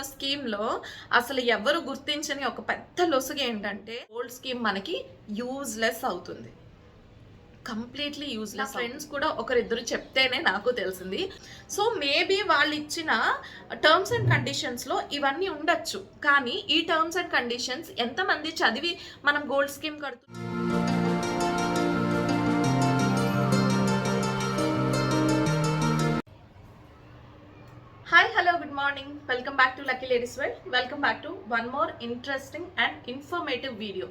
స్కీమ్‌లో అసలు ఎవరు గుర్తించని ఒక పెద్ద లొసుగు ఏంటంటే గోల్డ్ స్కీమ్ మనకి యూజ్‌లెస్ అవుతుంది. Completely useless. ఫ్రెండ్స్ కూడా ఒకరిద్దరు చెప్తేనే నాకు తెలిసింది. సో మేబీ వాళ్ళు ఇచ్చిన టర్మ్స్ అండ్ కండిషన్స్‌లో ఇవన్నీ ఉండొచ్చు. కానీ ఈ టర్మ్స్ అండ్ కండిషన్స్ ఎంతమంది చదివి మనం గోల్డ్ స్కీమ్ కడుతున్నాం. Hi hello good morning, welcome back to lucky ladies world. Welcome back to one more interesting and informative video.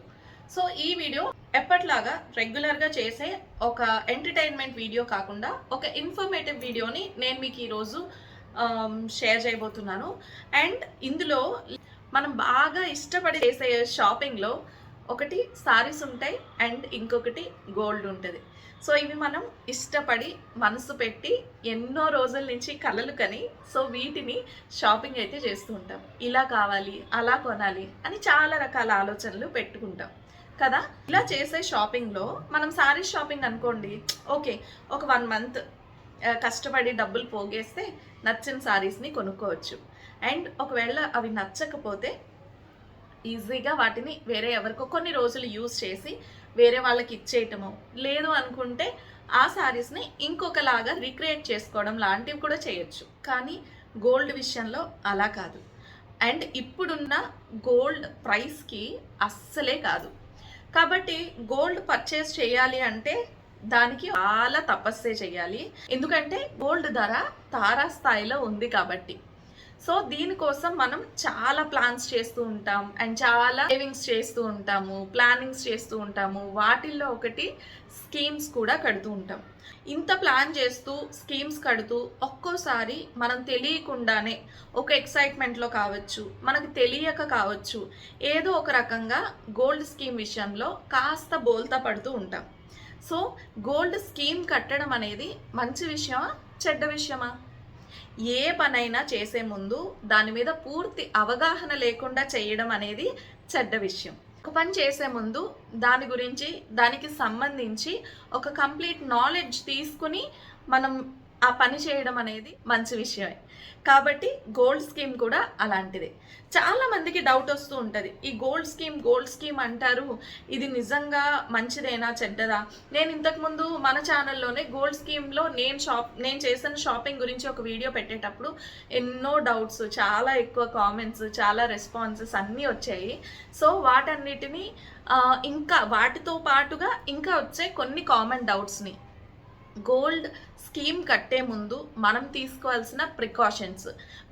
So ఈ వీడియో ఎప్పట్లాగా రెగ్యులర్గా చేసే ఒక ఎంటర్టైన్మెంట్ వీడియో కాకుండా ఒక ఇన్ఫర్మేటివ్ వీడియోని నేను మీకు ఈరోజు షేర్ చేయబోతున్నాను. అండ్ ఇందులో మనం బాగా ఇష్టపడి చేసే షాపింగ్లో ఒకటి సారీస్ ఉంటాయి అండ్ ఇంకొకటి గోల్డ్ ఉంటుంది. సో ఇవి మనం ఇష్టపడి మనసు పెట్టి ఎన్నో రోజుల నుంచి కలలు కని సో వీటిని షాపింగ్ అయితే చేస్తూ ఉంటాం. ఇలా కావాలి, అలా కొనాలి అని చాలా రకాల ఆలోచనలు పెట్టుకుంటాం కదా. ఇలా చేసే షాపింగ్లో మనం సారీ షాపింగ్ అనుకోండి, ఓకే, ఒక 1 మంత్ కష్టపడి డబ్బులు పోగేస్తే నచ్చిన సారీస్ని కొనుక్కోవచ్చు. అండ్ ఒకవేళ అవి నచ్చకపోతే ఈజీగా వాటిని వేరే ఎవరికో కొన్ని రోజులు యూజ్ చేసి వేరే వాళ్ళకి ఇచ్చేయటము, లేదు అనుకుంటే ఆ శారీస్ని ఇంకొకలాగా రీక్రియేట్ చేసుకోవడం లాంటివి కూడా చేయొచ్చు. కానీ గోల్డ్ విషయంలో అలా కాదు. అండ్ ఇప్పుడున్న గోల్డ్ ప్రైస్కి అస్సలే కాదు. కాబట్టి గోల్డ్ పర్చేస్ చేయాలి అంటే దానికి చాలా తపస్సే చేయాలి. ఎందుకంటే గోల్డ్ ధర తారాస్థాయిలో ఉంది కాబట్టి. సో దీనికోసం మనం చాలా ప్లాన్స్ చేస్తూ ఉంటాం అండ్ చాలా సేవింగ్స్ చేస్తూ ఉంటాము, ప్లానింగ్స్ చేస్తూ ఉంటాము. వాటిల్లో ఒకటి స్కీమ్స్ కూడా కడుతూ ఉంటాం. ఇంత ప్లాన్ చేస్తూ స్కీమ్స్ కడుతూ ఒక్కోసారి మనం తెలియకుండానే ఒక ఎక్సైట్మెంట్లో కావచ్చు, మనకు తెలియక కావచ్చు, ఏదో ఒక రకంగా గోల్డ్ స్కీమ్ విషయంలో కాస్త బోల్తా పడుతూ ఉంటాం. సో గోల్డ్ స్కీమ్ కట్టడం అనేది మంచి విషయమా, చెడ్డ విషయమా? ఏ పనైనా చేసే ముందు దాని మీద పూర్తి అవగాహన లేకుండా చేయడం అనేది చెడ్డ విషయం. ఒక పని చేసే ముందు దాని గురించి, దానికి సంబంధించి ఒక కంప్లీట్ నాలెడ్జ్ తీసుకుని మనం ఆ పని చేయడం అనేది మంచి విషయమే. కాబట్టి గోల్డ్ స్కీమ్ కూడా అలాంటిదే. చాలా మందికి డౌట్ వస్తూ ఉంటుంది, ఈ గోల్డ్ స్కీమ్ అంటారు, ఇది నిజంగా మంచిదేనా చెడ్డదా? నేను ఇంతకుముందు మన ఛానల్లోనే గోల్డ్ స్కీమ్లో నేను చేసిన షాపింగ్ గురించి ఒక వీడియో పెట్టేటప్పుడు ఎన్నో డౌట్స్, చాలా ఎక్కువ కామెంట్స్, చాలా రెస్పాన్సెస్ అన్నీ వచ్చాయి. సో వాటన్నిటిని ఇంకా వాటితో పాటుగా ఇంకా వచ్చే కొన్ని కామన్ డౌట్స్ని గోల్డ్ స్కీమ్ కట్టే ముందు మనం తీసుకోవాల్సిన ప్రికాషన్స్,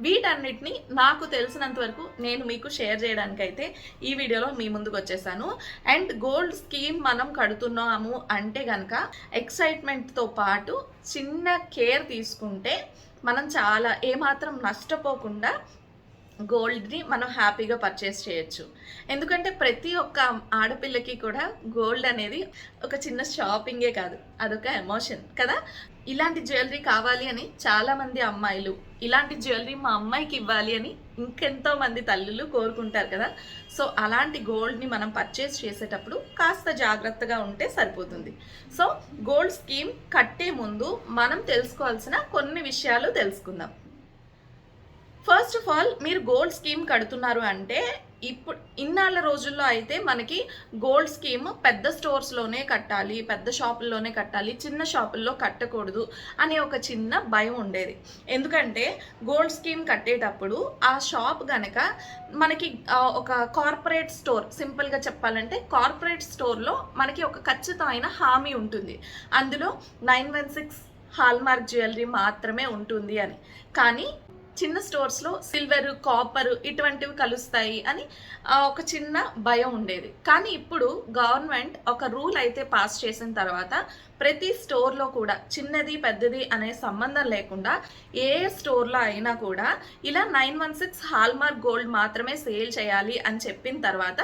వీటన్నిటిని నాకు తెలిసినంత వరకు నేను మీకు షేర్ చేయడానికైతే ఈ వీడియోలో మీ ముందుకు వచ్చేసాను. అండ్ గోల్డ్ స్కీమ్ మనం కడుతున్నాము అంటే కనుక ఎక్సైట్మెంట్తో పాటు చిన్న కేర్ తీసుకుంటే మనం చాలా ఏమాత్రం నష్టపోకుండా గోల్డ్ని మనం హ్యాపీగా పర్చేస్ చేయొచ్చు. ఎందుకంటే ప్రతి ఒక్క ఆడపిల్లకి కూడా గోల్డ్ అనేది ఒక చిన్న షాపింగే కాదు, అదొక ఎమోషన్ కదా. ఇలాంటి జ్యువెలరీ కావాలి అని చాలామంది అమ్మాయిలు, ఇలాంటి జ్యువెలరీ మా అమ్మాయికి ఇవ్వాలి అని ఇంకెంతో మంది తల్లులు కోరుకుంటారు కదా. సో అలాంటి గోల్డ్ని మనం పర్చేస్ చేసేటప్పుడు కాస్త జాగ్రత్తగా ఉంటే సరిపోతుంది. సో గోల్డ్ స్కీమ్ కట్టే ముందు మనం తెలుసుకోవాల్సిన కొన్ని విషయాలు తెలుసుకుందాం. ఫస్ట్ ఆఫ్ ఆల్, మీరు గోల్డ్ స్కీమ్ కడుతున్నారు అంటే ఇప్పుడు ఇన్నాళ్ళ రోజుల్లో అయితే మనకి గోల్డ్ స్కీమ్ పెద్ద స్టోర్స్లోనే కట్టాలి, పెద్ద షాపుల్లోనే కట్టాలి, చిన్న షాపుల్లో కట్టకూడదు అనే ఒక చిన్న భయం ఉండేది. ఎందుకంటే గోల్డ్ స్కీమ్ కట్టేటప్పుడు ఆ షాప్ కనుక మనకి ఒక కార్పొరేట్ స్టోర్, సింపుల్గా చెప్పాలంటే కార్పొరేట్ స్టోర్లో మనకి ఒక ఖచ్చితమైన హామీ ఉంటుంది, అందులో 916 హాల్మార్క్ జ్యువెలరీ మాత్రమే ఉంటుంది అని. కానీ చిన్న స్టోర్స్లో సిల్వర్, కాపర్ ఇటువంటివి కలుస్తాయి అని ఒక చిన్న భయం ఉండేది. కానీ ఇప్పుడు గవర్నమెంట్ ఒక రూల్ అయితే పాస్ చేసిన తర్వాత ప్రతి స్టోర్లో కూడా చిన్నది పెద్దది అనే సంబంధం లేకుండా ఏ స్టోర్లో అయినా కూడా ఇలా 916 హాల్మార్క్ గోల్డ్ మాత్రమే సేల్ చేయాలి అని చెప్పిన తర్వాత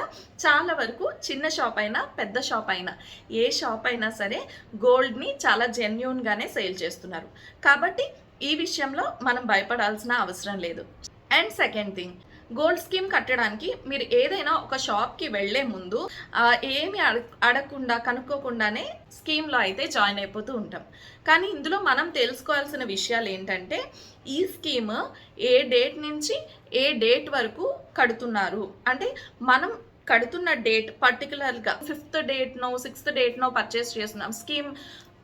చాలా వరకు చిన్న షాప్ అయినా పెద్ద షాప్ అయినా ఏ షాప్ అయినా సరే గోల్డ్ని చాలా జెన్యూన్గానే సేల్ చేస్తున్నారు. కాబట్టి ఈ విషయంలో మనం భయపడాల్సిన అవసరం లేదు. And second thing, gold scheme కట్టడానికి మీరు ఏదైనా ఒక షాప్కి వెళ్లే ముందు ఏమి అడగకుండా కనుక్కోకుండానే స్కీమ్లో అయితే జాయిన్ అయిపోతూ ఉంటాం. కానీ ఇందులో మనం తెలుసుకోవాల్సిన విషయాలు ఏంటంటే ఈ స్కీమ్ ఏ డేట్ నుంచి ఏ డేట్ వరకు కడుతున్నారు, అంటే మనం కడుతున్న డేట్ పర్టికులర్గా 5th డేట్నో 6th డేట్నో పర్చేస్ చేస్తున్నాం, స్కీమ్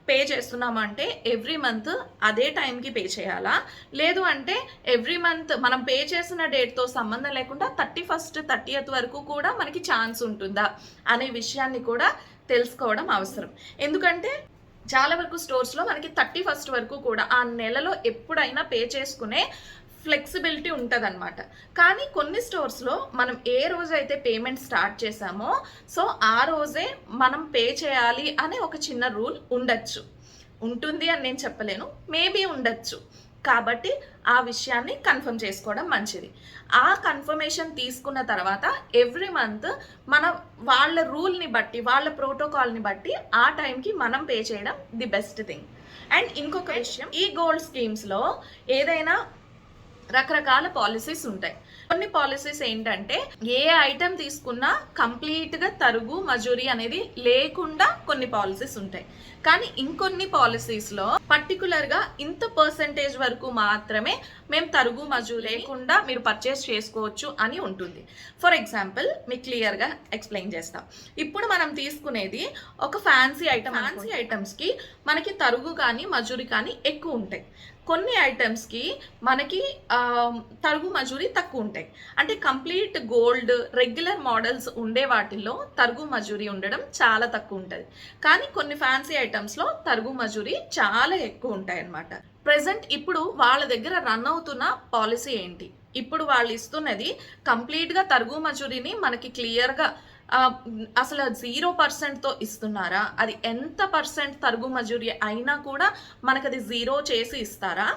పే చేస్తున్నామంటే ఎవ్రీ మంత్ అదే టైంకి పే చేయాలా, లేదు అంటే ఎవ్రీ మంత్ మనం పే చేసిన డేట్తో సంబంధం లేకుండా 31st 30th వరకు కూడా మనకి ఛాన్స్ ఉంటుందా అనే విషయాన్ని కూడా తెలుసుకోవడం అవసరం. ఎందుకంటే చాలా వరకు స్టోర్స్లో మనకి 31st వరకు కూడా ఆ నెలలో ఎప్పుడైనా పే చేసుకునే ఫ్లెక్సిబిలిటీ ఉంటుంది అనమాట. కానీ కొన్ని స్టోర్స్లో మనం ఏ రోజైతే పేమెంట్ స్టార్ట్ చేసామో సో ఆ రోజే మనం పే చేయాలి అనే ఒక చిన్న రూల్ ఉండొచ్చు. ఉంటుంది అని నేను చెప్పలేను, మేబీ ఉండొచ్చు. కాబట్టి ఆ విషయాన్ని కన్ఫర్మ్ చేసుకోవడం మంచిది. ఆ కన్ఫర్మేషన్ తీసుకున్న తర్వాత ఎవ్రీ మంత్ వాళ్ళ రూల్ని బట్టి వాళ్ళ ప్రోటోకాల్ని బట్టి ఆ టైంకి మనం పే చేయడం ది బెస్ట్ థింగ్. అండ్ ఇంకొక విషయం, ఈ గోల్డ్ స్కీమ్స్లో ఏదైనా రకరకాల పాలసీస్ ఉంటాయి. కొన్ని పాలసీస్ ఏంటంటే ఏ ఐటమ్ తీసుకున్నా కంప్లీట్గా తరుగు మజూరీ అనేది లేకుండా కొన్ని పాలసీస్ ఉంటాయి. కానీ ఇంకొన్ని పాలసీస్లో పర్టికులర్గా ఇంత పర్సెంటేజ్ వరకు మాత్రమే మేము తరుగు మజూరీ లేకుండా మీరు పర్చేస్ చేసుకోవచ్చు అని ఉంటుంది. ఫర్ ఎగ్జాంపుల్ మీకు క్లియర్గా ఎక్స్ప్లెయిన్ చేస్తాం. ఇప్పుడు మనం తీసుకునేది ఒక ఫ్యాన్సీ ఐటమ్. ఫ్యాన్సీ ఐటమ్స్కి మనకి తరుగు కానీ మజూరీ కానీ ఎక్కువ ఉంటాయి. కొన్ని ఐటమ్స్కి మనకి తరుగు మజూరీ తక్కువ ఉంటాయి. అంటే కంప్లీట్ గోల్డ్ రెగ్యులర్ మోడల్స్ ఉండే వాటిల్లో తరుగు మజూరీ ఉండడం చాలా తక్కువ ఉంటుంది. కానీ కొన్ని ఫ్యాన్సీ ఐటమ్స్లో తరుగు మజూరీ చాలా ఎక్కువ ఉంటాయి అన్నమాట. ప్రెజెంట్ ఇప్పుడు వాళ్ళ దగ్గర రన్ అవుతున్న పాలసీ ఏంటి, ఇప్పుడు వాళ్ళు ఇస్తున్నది కంప్లీట్గా తరుగు మజూరీని మనకి క్లియర్గా అసలు 0%తో ఇస్తున్నారా, అది ఎంత పర్సెంట్ తరుగు మజూరీ అయినా కూడా మనకు అది 0 చేసి ఇస్తారా,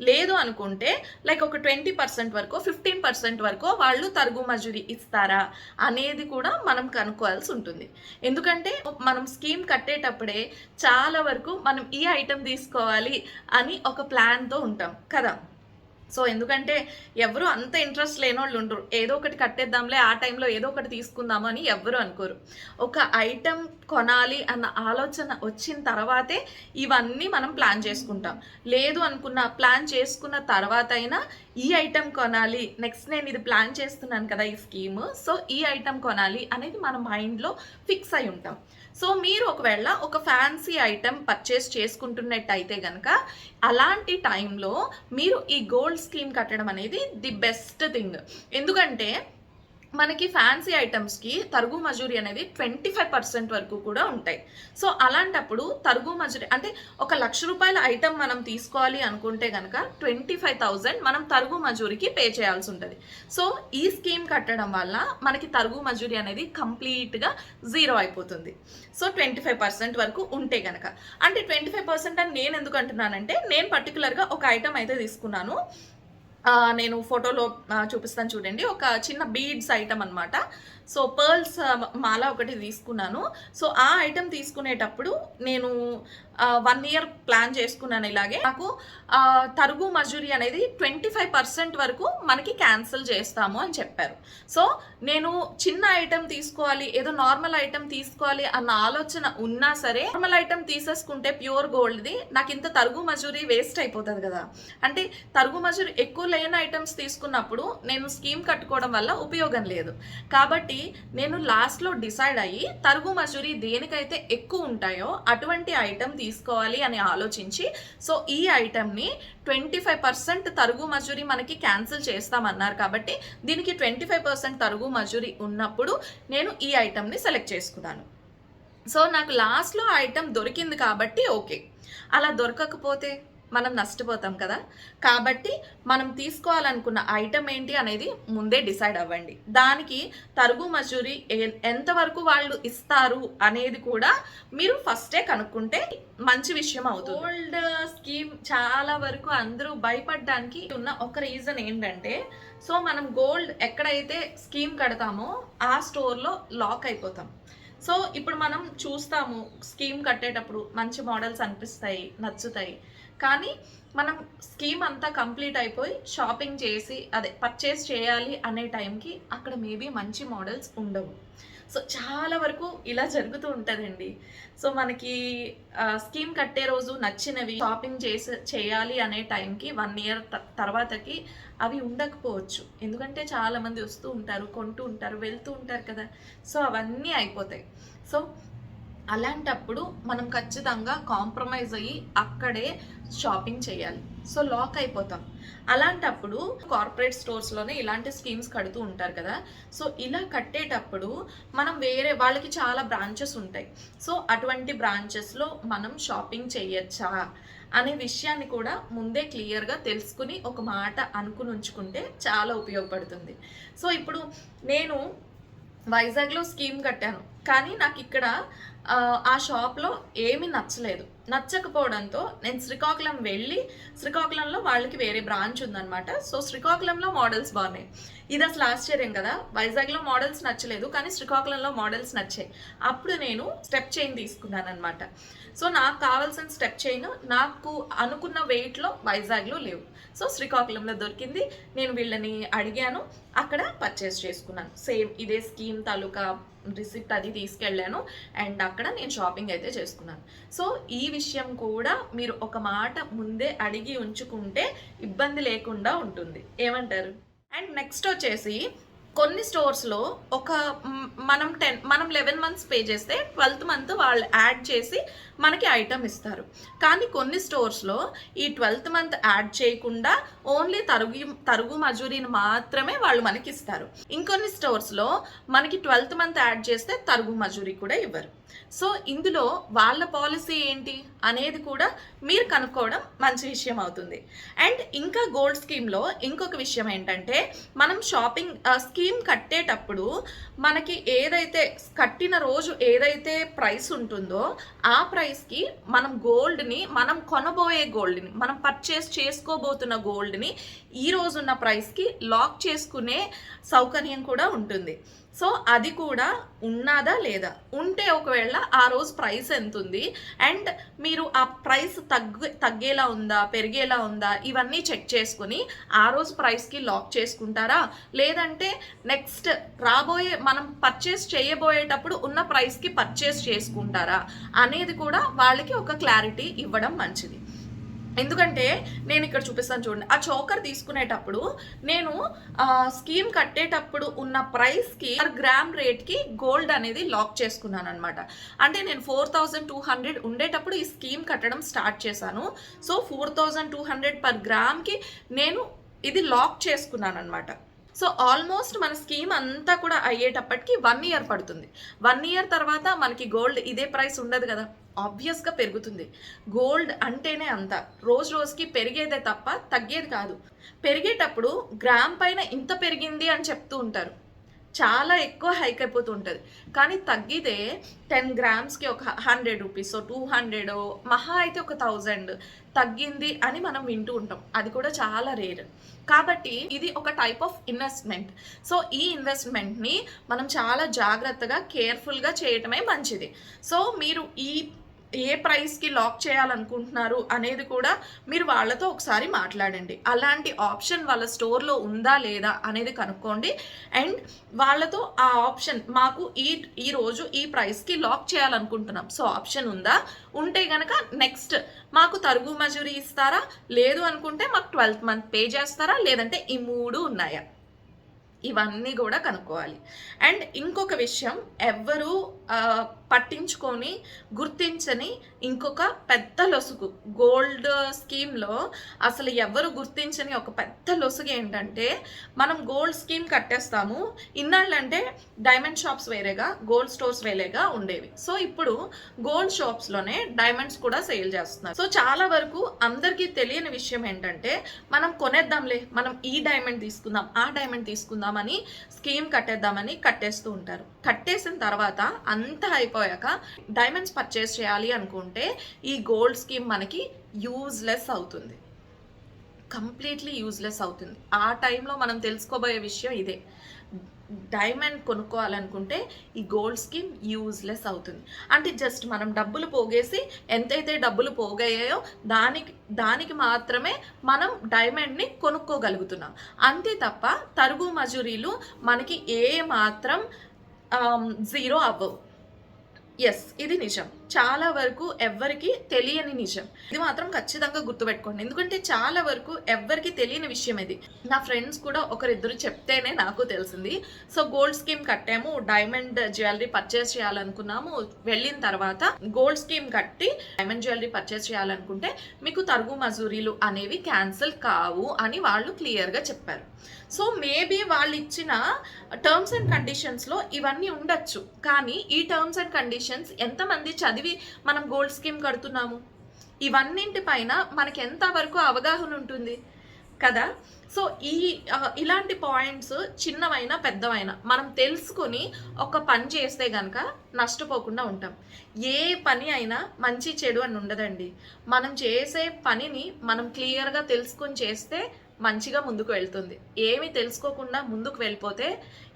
లేదు అనుకుంటే లైక్ ఒక 20% వరకు 15% వరకు వాళ్ళు తరుగు మజూరీ ఇస్తారా అనేది కూడా మనం కనుక్కోవాల్సి ఉంటుంది. ఎందుకంటే మనం స్కీమ్ కట్టేటప్పుడే చాలా వరకు మనం ఈ ఐటెం తీసుకోవాలి అని ఒక ప్లాన్తో ఉంటాం కదా. సో ఎందుకంటే ఎవరు అంత ఇంట్రెస్ట్ లేని వాళ్ళు ఉండరు, ఏదో ఒకటి కట్టేద్దాంలే ఆ టైంలో ఏదో ఒకటి తీసుకుందాము అని ఎవ్వరు అనుకోరు. ఒక ఐటెం కొనాలి అన్న ఆలోచన వచ్చిన తర్వాతే ఇవన్నీ మనం ప్లాన్ చేసుకుంటాం. లేదు ప్లాన్ చేసుకున్న తర్వాత అయినా ఈ ఐటెం కొనాలి, నెక్స్ట్ నేను ఇది ప్లాన్ చేస్తున్నాను కదా ఈ స్కీమ్, సో ఈ ఐటెం కొనాలి అనేది మన మైండ్లో ఫిక్స్ అయి ఉంటాం. సో మీరు ఒకవేళ ఒక ఫ్యాన్సీ ఐటెం పర్చేస్ చేసుకుంటున్నట్టయితే కనుక అలాంటి టైంలో మీరు ఈ గోల్డ్ స్కీమ్ కట్టడం అనేది ది బెస్ట్ థింగ్. ఎందుకంటే మనకి ఫ్యాన్సీ ఐటమ్స్కి తరుగు మజూరీ అనేది 25% వరకు కూడా ఉంటాయి. సో అలాంటప్పుడు తరుగు మజూరీ అంటే ఒక ₹1,00,000 ఐటమ్ మనం తీసుకోవాలి అనుకుంటే కనుక 25,000 మనం తరుగు మజూరీకి పే చేయాల్సి ఉంటుంది. సో ఈ స్కీమ్ కట్టడం వల్ల మనకి తరుగు మజూరీ అనేది కంప్లీట్గా 0 అయిపోతుంది. సో 25% వరకు ఉంటే కనుక, అంటే 25% అని నేను ఎందుకు అంటున్నానంటే నేను పర్టికులర్గా ఒక ఐటమ్ అయితే తీసుకున్నాను. నేను ఫోటోలో చూపిస్తాను చూడండి, ఒక చిన్న బీడ్స్ ఐటమ్ అనమాట. సో పర్ల్స్ మాల ఒకటి తీసుకున్నాను. సో ఆ ఐటమ్ తీసుకునేటప్పుడు నేను 1 year ప్లాన్ చేసుకున్నాను. ఇలాగే నాకు తరుగు మజూరీ అనేది 25% వరకు మనకి క్యాన్సిల్ చేస్తాము అని చెప్పారు. సో నేను చిన్న ఐటమ్ తీసుకోవాలి, ఏదో నార్మల్ ఐటమ్ తీసుకోవాలి అన్న ఆలోచన ఉన్నా సరే నార్మల్ ఐటమ్ తీసేసుకుంటే ప్యూర్ గోల్డ్ది నాకు ఇంత తరుగు మజూరీ వేస్ట్ అయిపోతుంది కదా. అంటే తరుగు మజూరీ ఎక్కువ లేని ఐటమ్స్ తీసుకున్నప్పుడు నేను స్కీమ్ కట్టుకోవడం వల్ల ఉపయోగం లేదు. కాబట్టి నేను లాస్ట్లో డిసైడ్ అయ్యి తరుగు మజూరీ దేనికైతే ఎక్కువ ఉంటాయో అటువంటి ఐటమ్ తీసుకోవాలి అని ఆలోచించి, సో ఈ ఐటమ్ని 25% తరుగు మజూరీ మనకి క్యాన్సిల్ చేస్తామన్నారు కాబట్టి దీనికి 25% తరుగు మజూరీ ఉన్నప్పుడు నేను ఈ ఐటమ్ని సెలెక్ట్ చేసుకున్నాను. సో నాకు లాస్ట్లో ఐటమ్ దొరికింది కాబట్టి ఓకే, అలా దొరకకపోతే మనం నష్టపోతాం కదా. కాబట్టి మనం తీసుకోవాలనుకున్న ఐటమ్ ఏంటి అనేది ముందే డిసైడ్ అవ్వండి. దానికి తరుగు మజూరీ ఎంతవరకు వాళ్ళు ఇస్తారు అనేది కూడా మీరు ఫస్టే కనుక్కుంటే మంచి విషయం అవుతుంది. గోల్డ్ స్కీమ్ చాలా వరకు అందరూ భయపడడానికి ఉన్న ఒక రీజన్ ఏంటంటే, సో మనం గోల్డ్ ఎక్కడైతే స్కీమ్ కడతామో ఆ స్టోర్లో లాక్ అయిపోతాం. సో ఇప్పుడు మనం చూస్తాము స్కీమ్ కట్టేటప్పుడు మంచి మోడల్స్ అనిపిస్తాయి, నచ్చుతాయి. కానీ మనం స్కీమ్ అంతా కంప్లీట్ అయిపోయి షాపింగ్ చేసి అదే పర్చేస్ చేయాలి అనే టైంకి అక్కడ మేబీ మంచి మోడల్స్ ఉండవు. సో చాలా వరకు ఇలా జరుగుతూ ఉంటుందండి. సో మనకి స్కీమ్ కట్టే రోజు నచ్చినవి షాపింగ్ చేయాలి అనే టైంకి 1 ఇయర్ తర్వాతకి అవి ఉండకపోవచ్చు. ఎందుకంటే చాలామంది వస్తూ ఉంటారు, కొంటూ ఉంటారు, వెళ్తూ ఉంటారు కదా. సో అవన్నీ అయిపోతాయి. సో అలాంటప్పుడు మనం ఖచ్చితంగా కాంప్రమైజ్ అయ్యి అక్కడే షాపింగ్ చేయాలి. సో లాక్ అయిపోతాం. అలాంటప్పుడు కార్పొరేట్ స్టోర్స్లోనే ఇలాంటి స్కీమ్స్ కడుతూ ఉంటారు కదా. సో ఇలా కట్టేటప్పుడు మనం వేరే వాళ్ళకి చాలా బ్రాంచెస్ ఉంటాయి. సో అటువంటి బ్రాంచెస్లో మనం షాపింగ్ చేయొచ్చా అనే విషయాన్ని కూడా ముందే క్లియర్గా తెలుసుకుని ఒక మాట అనుకుని ఉంచుకుంటే చాలా ఉపయోగపడుతుంది. సో ఇప్పుడు నేను వైజాగ్లో స్కీమ్ కట్టాను, కానీ నాకు ఇక్కడ ఆ షాప్లో ఏమీ నచ్చకపోవడంతో నేను శ్రీకాకుళం వెళ్ళి, శ్రీకాకుళంలో వాళ్ళకి వేరే బ్రాంచ్ ఉందన్నమాట. సో శ్రీకాకుళంలో మోడల్స్ బాగున్నాయి. ఇది అసలు ఆశ్చర్యం కదా, వైజాగ్లో మోడల్స్ నచ్చలేదు కానీ శ్రీకాకుళంలో మోడల్స్ నచ్చాయి. అప్పుడు నేను స్టెప్ చైన్ తీసుకున్నాను అనమాట. సో నాకు కావాల్సిన స్టెప్ చైన్ నాకు అనుకున్న వెయిట్లో వైజాగ్లో లేవు. సో శ్రీకాకుళంలో దొరికింది. నేను వీళ్ళని అడిగాను, అక్కడ పర్చేస్ చేసుకున్నాను. సేమ్ ఇదే స్కీమ్ తాలూకా రిసిప్ట్ అది తీసుకెళ్ళాను అండ్ అక్కడ నేను షాపింగ్ అయితే చేసుకున్నాను. సో ఈ విషయం కూడా మీరు ఒక మాట ముందే అడిగి ఉంచుకుంటే ఇబ్బంది లేకుండా ఉంటుంది. ఏమంటారు? అండ్ నెక్స్ట్ వచ్చేసి కొన్ని స్టోర్స్లో మనం 11 మంత్స్ పే చేస్తే 12th మంత్ వాళ్ళు యాడ్ చేసి మనకి ఐటమ్ ఇస్తారు. కానీ కొన్ని స్టోర్స్లో ఈ 12th మంత్ యాడ్ చేయకుండా ఓన్లీ తరుగు మజూరీని మాత్రమే వాళ్ళు మనకి ఇస్తారు. ఇంకొన్ని స్టోర్స్లో మనకి 12th మంత్ యాడ్ చేస్తే తరుగు మజూరీ కూడా ఇవ్వరు. సో ఇందులో వాళ్ళ పాలసీ ఏంటి అనేది కూడా మీరు కనుక్కోవడం మంచి విషయం అవుతుంది. అండ్ ఇంకా గోల్డ్ స్కీమ్లో ఇంకొక విషయం ఏంటంటే, మనం షాపింగ్ స్కీమ్ కట్టేటప్పుడు మనకి ఏదైతే కట్టిన రోజు ఏదైతే ప్రైస్ ఉంటుందో ఆ ప్రైస్కి మనం కొనబోయే గోల్డ్ని, మనం పర్చేస్ చేసుకోబోతున్న గోల్డ్ని ఈ రోజున్న ప్రైస్కి లాక్ చేసుకునే సౌకర్యం కూడా ఉంటుంది. సో అది కూడా ఉన్నదా లేదా, ఉంటే ఒకవేళ ఆ రోజు ప్రైస్ ఎంత ఉంది అండ్ మీరు ఆ ప్రైస్ తగ్గేలా ఉందా పెరిగేలా ఉందా ఇవన్నీ చెక్ చేసుకుని ఆ రోజు ప్రైస్కి లాక్ చేసుకుంటారా, లేదంటే నెక్స్ట్ మనం పర్చేస్ చేయబోయేటప్పుడు ఉన్న ప్రైస్కి పర్చేస్ చేసుకుంటారా అనేది కూడా వాళ్ళకి ఒక క్లారిటీ ఇవ్వడం మంచిది. ఎందుకంటే నేను ఇక్కడ చూపిస్తాను చూడండి, ఆ చోకర్ తీసుకునేటప్పుడు నేను స్కీమ్ కట్టేటప్పుడు ఉన్న ప్రైస్కి పర్ గ్రామ్ రేట్కి గోల్డ్ అనేది లాక్ చేసుకున్నాను అనమాట. అంటే నేను 4200 ఉండేటప్పుడు ఈ స్కీమ్ కట్టడం స్టార్ట్ చేశాను. సో 4200 పర్ గ్రామ్కి నేను ఇది లాక్ చేసుకున్నాను అనమాట. సో ఆల్మోస్ట్ మన స్కీమ్ అంతా కూడా అయ్యేటప్పటికి 1 ఇయర్ పడుతుంది. 1 ఇయర్ తర్వాత మనకి గోల్డ్ ఇదే ప్రైస్ ఉండదు కదా, ఆబ్వియస్గా పెరుగుతుంది. గోల్డ్ అంటేనే అంత రోజు రోజుకి పెరిగేదే తప్ప తగ్గేది కాదు. పెరిగేటప్పుడు గ్రామ్ పైన ఇంత పెరిగింది అని చెప్తూ ఉంటారు, చాలా ఎక్కువ హైక్ అయిపోతూ ఉంటుంది. కానీ తగ్గితే 10 గ్రామ్స్కి ఒక 100 రూపీస్, 200, మహా అయితే ఒక 1000 తగ్గింది అని మనం వింటూ ఉంటాం. అది కూడా చాలా రేర్. కాబట్టి ఇది ఒక టైప్ ఆఫ్ ఇన్వెస్ట్మెంట్. సో ఈ ఇన్వెస్ట్మెంట్ని మనం చాలా జాగ్రత్తగా కేర్ఫుల్గా చేయటమే మంచిది. సో మీరు ఏ ప్రైస్కి లాక్ చేయాలనుకుంటున్నారు అనేది కూడా మీరు వాళ్ళతో ఒకసారి మాట్లాడండి. అలాంటి ఆప్షన్ వాళ్ళ స్టోర్లో ఉందా లేదా అనేది కనుక్కోండి. అండ్ వాళ్ళతో ఆ ఆప్షన్ మాకు ఈ రోజు ఈ ప్రైస్కి లాక్ చేయాలనుకుంటున్నాం, సో ఆప్షన్ ఉందా, ఉంటే కనుక నెక్స్ట్ మాకు తరుగు మజూరీ ఇస్తారా, లేదు అనుకుంటే మాకు 12th మంత్ పే చేస్తారా, లేదంటే ఈ 3 ఉన్నాయా, ఇవన్నీ కూడా కనుక్కోవాలి. అండ్ ఇంకొక విషయం, ఎవ్వరూ పట్టించుకొని గుర్తించని ఇంకొక పెద్ద లొసుగు గోల్డ్ స్కీమ్లో అసలు ఎవరు గుర్తించని ఒక పెద్ద లొసుగు ఏంటంటే, మనం గోల్డ్ స్కీమ్ కట్టేస్తాము. ఇన్నాళ్ళంటే డైమండ్ షాప్స్ వేరేగా గోల్డ్ స్టోర్స్ వేరేగా ఉండేవి. సో ఇప్పుడు గోల్డ్ షాప్స్లోనే డైమండ్స్ కూడా సేల్ చేస్తున్నారు. సో చాలా వరకు అందరికీ తెలియని విషయం ఏంటంటే, మనం కొనేద్దాంలే, మనం ఈ డైమండ్ తీసుకుందాం ఆ డైమండ్ తీసుకుందాం అని స్కీమ్ కట్టేద్దామని కట్టేస్తూ ఉంటారు. కట్టేసిన తర్వాత అంతా అయిపోయాక డైమండ్స్ పర్చేస్ చేయాలి అనుకుంటే ఈ గోల్డ్ స్కీమ్ మనకి యూజ్లెస్ అవుతుంది, కంప్లీట్లీ యూజ్లెస్ అవుతుంది. ఆ టైంలో మనం తెలుసుకోబోయే విషయం ఇదే, డైమండ్ కొనుక్కోవాలనుకుంటే ఈ గోల్డ్ స్కీమ్ యూజ్లెస్ అవుతుంది. అంటే జస్ట్ మనం డబ్బులు పోగేసి ఎంతైతే డబ్బులు పోగాయో దానికి మాత్రమే మనం డైమండ్ని కొనుక్కోగలుగుతున్నాం. అంతే తప్ప తరుగు మజూరీలు మనకి ఏ మాత్రం జీరో అవ్వవు. ఎస్, ఇది నిజం. చాలా వరకు ఎవ్వరికి తెలియని నిజం. ఇది మాత్రం ఖచ్చితంగా గుర్తుపెట్టుకోండి. ఎందుకంటే చాలా వరకు ఎవ్వరికి తెలియని విషయం ఇది. నా ఫ్రెండ్స్ కూడా ఒకరిద్దరు చెప్తేనే నాకు తెలిసింది. సో గోల్డ్ స్కీమ్ కట్టాము, డైమండ్ జ్యువెలరీ పర్చేస్ చేయాలనుకున్నాము. వెళ్ళిన తర్వాత గోల్డ్ స్కీమ్ కట్టి డైమండ్ జ్యువెలరీ పర్చేస్ చేయాలనుకుంటే మీకు తరుగు మజూరీలు అనేవి క్యాన్సిల్ కావు అని వాళ్ళు క్లియర్గా చెప్పారు. సో మేబీ వాళ్ళు ఇచ్చిన టర్మ్స్ అండ్ కండిషన్స్లో ఇవన్నీ ఉండొచ్చు. కానీ ఈ టర్మ్స్ అండ్ కండిషన్స్ ఎంతమంది చదివి మనం గోల్డ్ స్కీమ్ కడుతున్నాము? ఇవన్నింటి పైన మనకి ఎంతవరకు అవగాహన ఉంటుంది కదా. సో ఇలాంటి పాయింట్స్ చిన్నవైనా పెద్దవైనా మనం తెలుసుకుని ఒక పని చేస్తే కనుక నష్టపోకుండా ఉంటాం. ఏ పని అయినా మంచి చెడు అని ఉండదండి. మనం చేసే పనిని మనం క్లియర్గా తెలుసుకొని చేస్తే మంచిగా ముందుకు వెళ్తుంది. ఏమి తెలుసుకోకుండా ముందుకు వెళ్ళిపోతే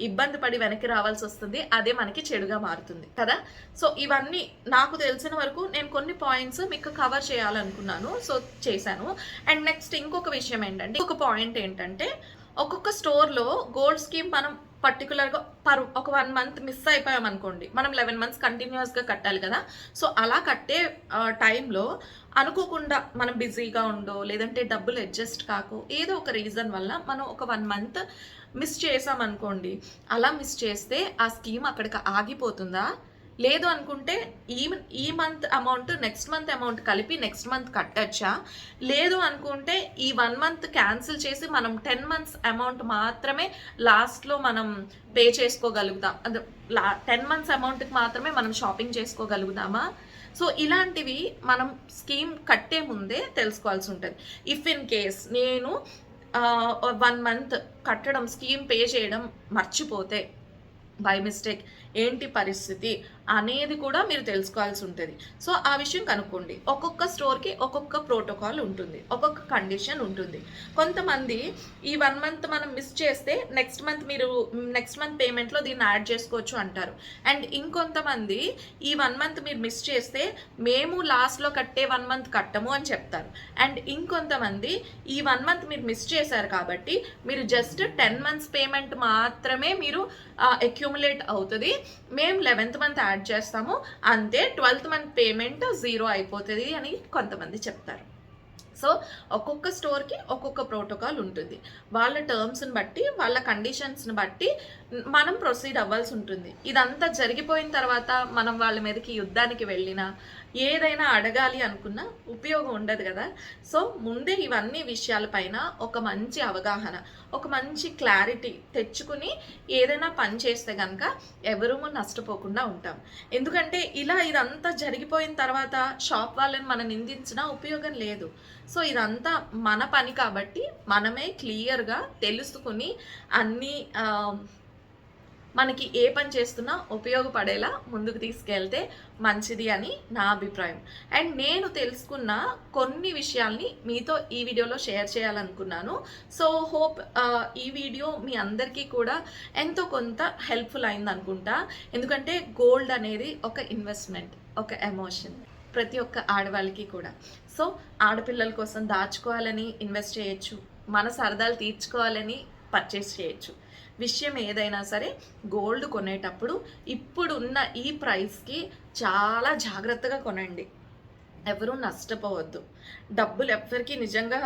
ఇబ్బంది పడి వెనక్కి రావాల్సి వస్తుంది. అదే మనకి చెడుగా మారుతుంది కదా. సో ఇవన్నీ నాకు తెలిసిన వరకు నేను కొన్ని పాయింట్స్ మీకు కవర్ చేయాలనుకున్నాను. సో చేశాను. అండ్ నెక్స్ట్ ఇంకొక విషయం ఏంటంటే, ఒక పాయింట్ ఏంటంటే, ఒక్కొక్క స్టోర్లో గోల్డ్ స్కీమ్ మనం పర్టికులర్గా ఒక 1 మంత్ మిస్ అయిపోయాం అనుకోండి, మనం 11 మంత్స్ కంటిన్యూస్గా కట్టాలి కదా. సో అలా కట్టే టైంలో అనుకోకుండా మనం బిజీగా ఉండో లేదంటే డబ్బులు అడ్జస్ట్ కాకో ఏదో ఒక రీజన్ వల్ల మనం ఒక 1 మంత్ మిస్ చేసామనుకోండి. అలా మిస్ చేస్తే ఆ స్కీమ్ అక్కడికి ఆగిపోతుందా? లేదు అనుకుంటే ఈ month amount next month amount కలిపి నెక్స్ట్ మంత్ కట్టచ్చా? లేదు అనుకుంటే ఈ 1 మంత్ క్యాన్సిల్ చేసి మనం 10 మంత్స్ అమౌంట్ మాత్రమే లాస్ట్లో మనం పే చేసుకోగలుగుతాం. అదే 10 మంత్స్ అమౌంట్కి మాత్రమే మనం షాపింగ్ చేసుకోగలుగుతామా? సో ఇలాంటివి మనం స్కీమ్ కట్టే ముందే తెలుసుకోవాల్సి ఉంటుంది. ఇఫ్ ఇన్ కేస్ నేను 1 మంత్ కట్టడం స్కీమ్ పే చేయడం మర్చిపోతే బై మిస్టేక్ ఏంటి పరిస్థితి అనేది కూడా మీరు తెలుసుకోవాల్సి ఉంటుంది. సో ఆ విషయం కనుక్కోండి. ఒక్కొక్క స్టోర్కి ఒక్కొక్క ప్రోటోకాల్ ఉంటుంది, ఒక్కొక్క కండిషన్ ఉంటుంది. కొంతమంది ఈ 1 మంత్ మనం మిస్ చేస్తే నెక్స్ట్ మంత్ పేమెంట్లో దీన్ని యాడ్ చేసుకోవచ్చు అంటారు. అండ్ ఇంకొంతమంది ఈ 1 మంత్ మీరు మిస్ చేస్తే మేము లాస్ట్లో కట్టే 1 మంత్ కట్టము అని చెప్తారు. అండ్ ఇంకొంతమంది ఈ 1 మంత్ మీరు మిస్ చేశారు కాబట్టి మీరు జస్ట్ 10 మంత్స్ పేమెంట్ మాత్రమే మీరు అక్యూములేట్ అవుతుంది, మేము 11th మంత్ యాడ్ చేస్తాము, అంతే 12th మంత్ పేమెంట్ 0 అయిపోతుంది అని కొంతమంది చెప్తారు. సో ఒక్కొక్క స్టోర్కి ఒక్కొక్క ప్రోటోకాల్ ఉంటుంది. వాళ్ళ టర్మ్స్ని బట్టి వాళ్ళ కండిషన్స్ని బట్టి మనం ప్రొసీడ్ అవ్వాల్సి ఉంటుంది. ఇదంతా జరిగిపోయిన తర్వాత మనం వాళ్ళ మీదకి యుద్ధానికి వెళ్ళినా ఏదైనా అడగాలి అనుకున్నా ఉపయోగం ఉండదు కదా. సో ముందే ఇవన్నీ విషయాలపైన ఒక మంచి అవగాహన, ఒక మంచి క్లారిటీ తెచ్చుకుని ఏదైనా పని చేస్తే కనుక ఎవరూ నష్టపోకుండా ఉంటాం. ఎందుకంటే ఇదంతా జరిగిపోయిన తర్వాత షాప్ వాళ్ళని మనం నిందించినా ఉపయోగం లేదు. సో ఇదంతా మన పని కాబట్టి మనమే క్లియర్గా తెలుసుకుని అన్నీ మనకి ఏ పని చేస్తున్నా ఉపయోగపడేలా ముందుకు తీసుకెళ్తే మంచిది అని నా అభిప్రాయం. అండ్ నేను తెలుసుకున్న కొన్ని విషయాల్ని మీతో ఈ వీడియోలో షేర్ చేయాలనుకున్నాను. సో హోప్ ఈ వీడియో మీ అందరికీ కూడా ఎంతో కొంత హెల్ప్ఫుల్ అయింది అనుకుంటా. ఎందుకంటే గోల్డ్ అనేది ఒక ఇన్వెస్ట్మెంట్, ఒక ఎమోషన్ ప్రతి ఒక్క ఆడవాళ్ళకి కూడా. సో ఆడపిల్లల కోసం దాచుకోవాలని ఇన్వెస్ట్ చేయొచ్చు, మన సరదాలు తీర్చుకోవాలని పర్చేస్ చేయొచ్చు. విషయం ఏదైనా సరే గోల్డ్ కొనేటప్పుడు ఇప్పుడున్న ఈ ప్రైస్కి చాలా జాగ్రత్తగా కొనండి. ఎవరూ నష్టపోవద్దు. డబ్బులు ఎవ్వరికి నిజంగా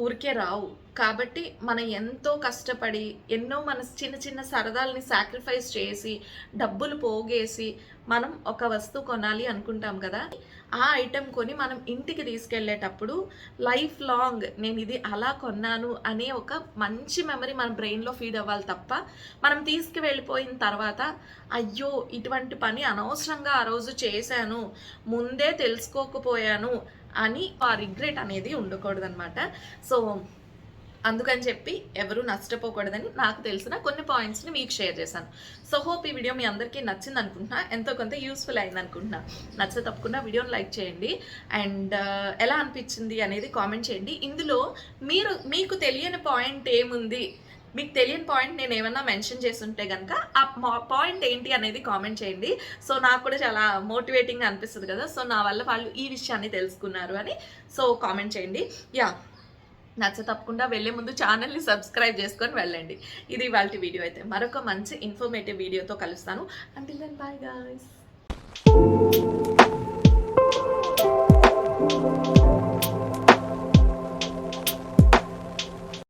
ఊరికే రావు కాబట్టి మనం ఎంతో కష్టపడి ఎన్నో మన చిన్న చిన్న సరదాలని సాక్రిఫైస్ చేసి డబ్బులు పోగేసి మనం ఒక వస్తువు కొనాలి అనుకుంటాం కదా. ఆ ఐటెం కొని మనం ఇంటికి తీసుకెళ్ళేటప్పుడు లైఫ్ లాంగ్ నేను ఇది అలా కొన్నాను అనే ఒక మంచి మెమరీ మన బ్రెయిన్లో ఫీడ్ అవ్వాలి తప్ప మనం తీసుకువెళ్ళిపోయిన తర్వాత అయ్యో ఇటువంటి పని అనవసరంగా ఆ రోజు చేశాను, ముందే తెలుసుకోకపోయాను అని ఆ రిగ్రెట్ అనేది ఉండకూడదనమాట. సో అందుకని చెప్పి ఎవరు నష్టపోకూడదని నాకు తెలిసిన కొన్ని పాయింట్స్ని మీకు షేర్ చేశాను. సో హోప్ ఈ వీడియో మీ అందరికీ నచ్చింది అనుకుంటున్నా, ఎంతో కొంత యూస్ఫుల్ అయింది అనుకుంటున్నా. నచ్చితే తప్పకుండా వీడియోని లైక్ చేయండి అండ్ ఎలా అనిపించింది అనేది కామెంట్ చేయండి. ఇందులో మీకు తెలియని పాయింట్ ఏముంది, మీకు తెలియని పాయింట్ నేను ఏమన్నా మెన్షన్ చేస్తుంటే కనుక ఆ పాయింట్ ఏంటి అనేది కామెంట్ చేయండి. సో నాకు కూడా చాలా మోటివేటింగ్గా అనిపిస్తుంది కదా, సో నా వల్ల వాళ్ళు ఈ విషయాన్ని తెలుసుకున్నారు అని. సో కామెంట్ చేయండి. నచ్చ తప్పకుండా వెళ్ళే ముందు ఛానల్ని సబ్స్క్రైబ్ చేసుకొని వెళ్ళండి. ఇది ఇవాళ వీడియో. అయితే మరొక మంచి ఇన్ఫర్మేటివ్ వీడియోతో కలుస్తాను. Until then bye guys.